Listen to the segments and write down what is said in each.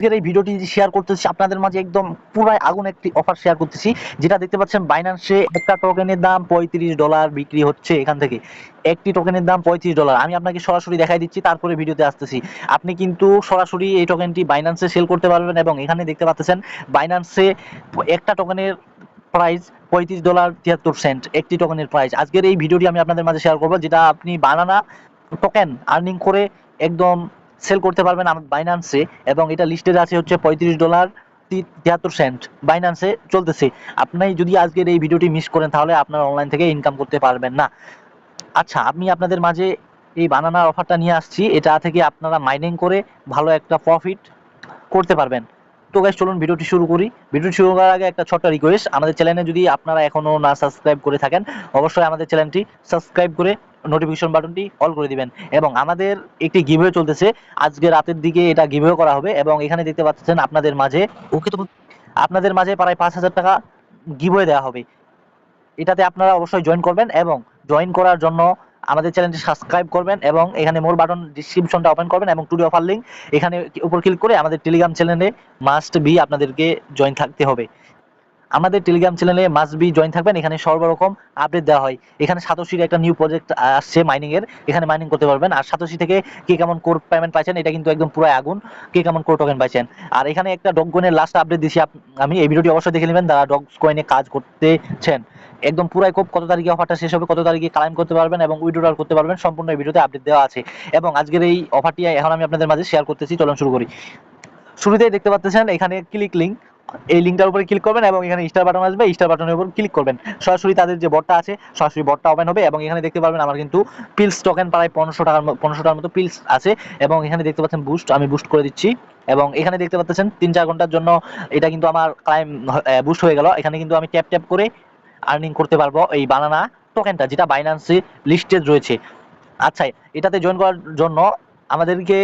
আজকের এই ভিডিওটি শেয়ার করতেছি আপনাদের মাঝে একদম পুরাই আগুন একটি অফার শেয়ার করতেছি, যেটা দেখতে পাচ্ছেন বাইন্যান্সে একটা টোকেনের দাম $35 বিক্রি হচ্ছে। এখান থেকে একটি টোকেনের দাম $35। আমি আপনাকে সরাসরি দেখাই দিচ্ছি, তারপরে ভিডিওতে আসতেছি। আপনি কিন্তু সরাসরি এই টোকেনটি বাইন্যান্সে সেল করতে পারবেন এবং এখানে দেখতে পাচ্ছেন বাইন্যান্সে একটা টোকেনের প্রাইস $35.73 একটি টোকেনের প্রাইস। আজকের এই ভিডিওটি আমি আপনাদের মাঝে শেয়ার করব, যেটা আপনি বানানা টোকেন আর্নিং করে একদম সেল করতে পারবেন বাইন্যান্সে, এবং এটা লিস্টেড আছে হচ্ছে $35.73 বাইন্যান্সে চলতেছে। আপনি যদি আজকের এই ভিডিওটি মিস করেন তাহলে আপনার অনলাইন থেকে ইনকাম করতে পারবেন না। আচ্ছা, আমি আপনাদের মাঝে এই বানানার অফারটা নিয়ে আসছি, এটা থেকে আপনারা মাইনিং করে ভালো একটা প্রফিট করতে পারবেন। তো গাইস, চলুন ভিডিওটি শুরু করি। ভিডিওটি শুরু করার আগে একটা ছোট্ট রিকোয়েস্ট, আমাদের চ্যানেলে যদি আপনারা এখনো না সাবস্ক্রাইব করে থাকেন, অবশ্যই আমাদের চ্যানেলটি সাবস্ক্রাইব করে নোটিফিকেশন বাটনটি অল করে দিবেন। এবং আমাদের একটি গিভওয়ে চলতেছে, আজকে রাতের দিকে এটা গিভওয়ে করা হবে, এবং এখানে দেখতে পাচ্ছেন আপনাদের মাঝে আপনাদের মাঝে প্রায় 5,000 টাকা গিভওয়ে দেওয়া হবে। এটাতে আপনারা অবশ্যই জয়েন করবেন, এবং জয়েন করার জন্য আমাদের চ্যানেলটি সাবস্ক্রাইব করবেন এবং এখানে মোর বাটন ডিসক্রিপশনটা ওপেন করবেন এবং টুডে অফার লিঙ্ক এখানে উপর ক্লিক করে আমাদের টেলিগ্রাম চ্যানেলে মাস্ট বি আপনাদেরকে জয়েন থাকতে হবে। আমাদের টেলিগ্রাম চ্যানেলে মাস্ট বি জয়েন থাকবেন, এখানে সর্বরকম আপডেট দেওয়া হয়। এখানে সাতোশির একটা নিউ প্রজেক্ট আসছে মাইনিং এর, এখানে মাইনিং করতে পারবেন। আর সাতোশি থেকে কে কেমন কোর পেমেন্ট পাইছেন, এটা কিন্তু একদম পুরো আগুন, কে কেমন কোর টোকেন পাইছেন। আর এখানে একটা ডগ কয়েনের লাস্ট আপডেট দিছি আমি, এই ভিডিওটি অবশ্যই দেখে নেবেন যারা ডগ কয়েনে কাজ করতেছেন। একদম পুরাই খুব কত তারিখে অফারটা শেষ হবে, কত তারিখে ক্লাইম করতে পারবেন এবং উইথড্রল করতে পারবেন, সম্পূর্ণ এই ভিডিওতে আপডেট দেওয়া আছে। এবং আজকের এই অফারটি এখন আমি আপনাদের মাঝে শেয়ার করতেছি, চলুন শুরু করি। শুরুতেই দেখতে পাচ্ছেন এখানে ক্লিক লিঙ্ক, এই লিঙ্কটার উপরে ক্লিক করবেন এবং এখানে স্টার বাটন আসবে, স্টার বাটনের উপর ক্লিক করবেন। সরাসরি তাদের যে বটটা আছে সরাসরি বটটা ওপেন হবে, এবং এখানে দেখতে পারবেন আমার কিন্তু পিলস টোকেন প্রায় 1500টার মতো পিলস আছে। এবং এখানে দেখতে পাচ্ছেন বুস্ট, আমি বুস্ট করে দিচ্ছি। এবং এখানে দেখতে পাচ্ছেন 3-4 ঘন্টার জন্য এটা কিন্তু আমার ক্লাইম বুস্ট হয়ে গেল। এখানে কিন্তু আমি ট্যাপ ট্যাপ করে আর্নিং করতে পারবো এই বানানা টোকেনটা, যেটা বাইন্যান্সে লিস্টেড রয়েছে। আচ্ছা, এটাতে জয়েন করার জন্য আমাদেরকে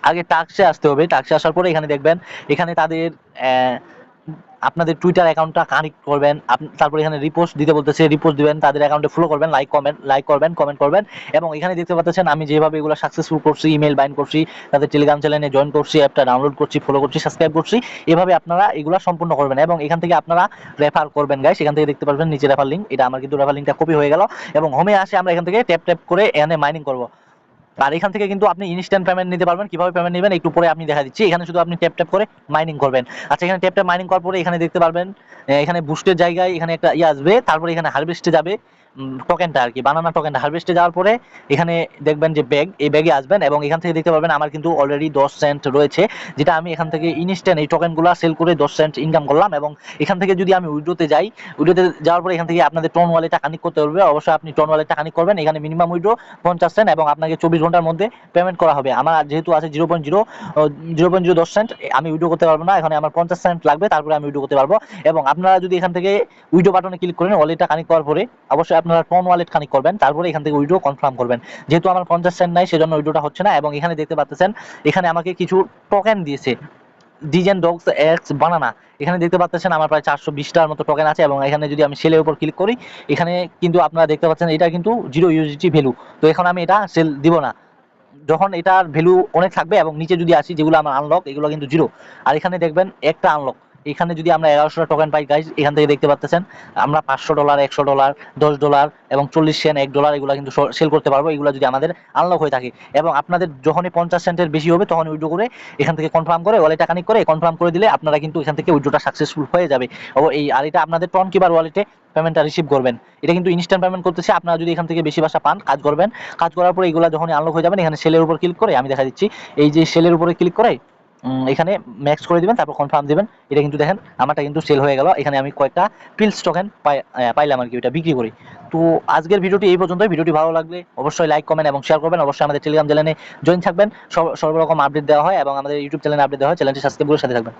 আগে টাস্কে আসতে হবে। টাস্কে আসার পরে এখানে দেখবেন, এখানে তাদের আপনাদের টুইটার অ্যাকাউন্টটা কানেক্ট করবেন, তারপর এখানে রিপোস্ট দিতে বলতেছে, রিপোস্ট দিবেন, তাদের অ্যাকাউন্টে ফলো করবেন, লাইক করবেন, কমেন্ট করবেন। এবং এখানে দেখতে পাচ্ছেন আমি যেভাবে এগুলো সাকসেসফুল করছি, ইমেল বাইন্ড করছি, তাদের টেলিগ্রাম চ্যানেলে জয়েন করছি, অ্যাপটা ডাউনলোড করছি, ফলো করছি, সাবস্ক্রাইব করছি, এভাবে আপনারা এগুলো সম্পূর্ণ করবেন। এবং এখান থেকে আপনারা রেফার করবেন গাইস, এখান থেকে দেখতে পারবেন নিচে রেফার লিঙ্ক, এটা আমার কিন্তু রেফার লিঙ্কটা কপি হয়ে গেল। এবং হোমে আসে আমরা এখান থেকে ট্যাপ ট্যাপ করে এখানে মাইনিং করব। আর এখান থেকে কিন্তু আপনি ইনস্ট্যান্ট পেমেন্ট নিতে পারবেন। কিভাবে পেমেন্ট নেবেন একটু পরে আপনি দেখা দিচ্ছি। এখানে শুধু আপনি ট্যাপ ট্যাপ করে মাইনিং করবেন। আচ্ছা, এখানে ট্যাপ ট্যাপ মাইনিং করার পরে এখানে দেখতে পারবেন এখানে বুস্টের জায়গায় এখানে একটা আসবে, তারপরে এখানে হারভেস্টে যাবে টোকেনটা আর কি, বানানা টোকেনটা হারভেস্টে যাওয়ার পরে এখানে দেখবেন যে ব্যাগ, এই ব্যাগে আসবেন এবং এখান থেকে দেখতে পারবেন আমার কিন্তু অলরেডি 10 সেন্ট রয়েছে, যেটা আমি এখান থেকে ইনস্ট্যান্ট এই টোকেনগুলো সেল করে 10 সেন্ট ইনকাম করলাম। এবং এখান থেকে যদি আমি উইড্রোতে যাই, উইড্রোতে যাওয়ার পরে এখান থেকে আপনাদের টন ওয়ালেটটা কানেক্ট করতে হবে। অবশ্যই আপনি টন ওয়ালেটটা কানেক্ট করবেন। এখানে মিনিমাম উইড্রো 50 সেন্ট এবং আপনাকে 24 ঘন্টার মধ্যে পেমেন্ট করা হবে। আমার যেহেতু আছে 0.010 সেন্ট, আমি উইড্রো করতে পারবো না, এখানে আমার 50 সেন্ট লাগবে, তারপরে আমি উইড্রো করতে পারবো। এবং আপনারা যদি এখান থেকে উইড্রো বাটনে ক্লিক করেন, ওয়ালেটটা কানেক্ট করার পরে অবশ্যই আপনারা টন ওয়ালেট কানেক্ট করবেন, তারপরে এখান থেকে উইড্রো কনফার্ম করবেন। যেহেতু আমার 50 সেন্ট নাই, সেজন্য উইড্রোটা হচ্ছে না। এবং এখানে দেখতে পাচ্ছেন এখানে আমাকে কিছু টোকেন দিয়েছে, ডিজেন ডগস এক্স বানানা। এখানে দেখতে পাচ্ছেন আমার প্রায় 420টার মতো টোকেন আছে। এবং এখানে যদি আমি সেলের উপর ক্লিক করি, এখানে কিন্তু আপনারা দেখতে পাচ্ছেন এটা কিন্তু 0 ইউএসডি ভ্যালু। তো এখন আমি এটা সেল দিব না, যখন এটার ভ্যালু অনেক থাকবে। এবং নিচে যদি আসি যেগুলো আমার আনলক, এগুলো কিন্তু 0। আর এখানে দেখবেন একটা আনলক, এখানে যদি আমরা 1100 টোকেন পাই গাইজ, এখান থেকে দেখতে পাচ্ছেন আমরা $500, $100, $10 এবং 40 সেন্ট, $1 এগুলো কিন্তু সেল করতে পারবো, এগুলো যদি আমাদের আনলক হয়ে থাকে। এবং আপনাদের যখনই 50 সেন্টের বেশি হবে তখন উইড্রো করে এখান থেকে কনফার্ম করে ওয়ালেটটা কানেক্ট করে কনফার্ম করে দিলে আপনারা কিন্তু এখান থেকে উইড্রোটা সাকসেসফুল হয়ে যাবে। আর এটা আপনাদের টন কিবার ওয়ালেটে পেমেন্টটা রিসিভ করবেন। এটা কিন্তু ইনস্ট্যান্ট পেমেন্ট করতেছে। আপনারা যদি এখান থেকে বেশি বাসা পান, কাজ করবেন, কাজ করার পরে এগুলো যখন আনলক হয়ে যাবেন, এখানে সেলের উপর ক্লিক করে আমি দেখা দিচ্ছি, এই যে সেলের উপরে ক্লিক করে এখানে ম্যাক্স করে দিবেন, তারপর কনফার্ম দিবেন। এটা কিন্তু দেখেন আমারটা কিন্তু সেল হয়ে গেল। এখানে আমি কয়েকটা পিলস টোকেন পাইলাম আর কি, ওইটা বিক্রি করি। তো আজকের ভিডিওটি এই পর্যন্তই। ভিডিওটি ভালো লাগলে অবশ্যই লাইক, কমেন্ট এবং শেয়ার করবেন। অবশ্যই আমাদের টেলিগ্রাম চ্যানেলে জয়েন থাকবেন, সর্বরকম আপডেট দেওয়া হয় এবং আমাদের ইউটিউব চ্যানেলে আপডেট দেওয়া হয়। চ্যানেলটি সাবস্ক্রাইব করে সাথে থাকবেন।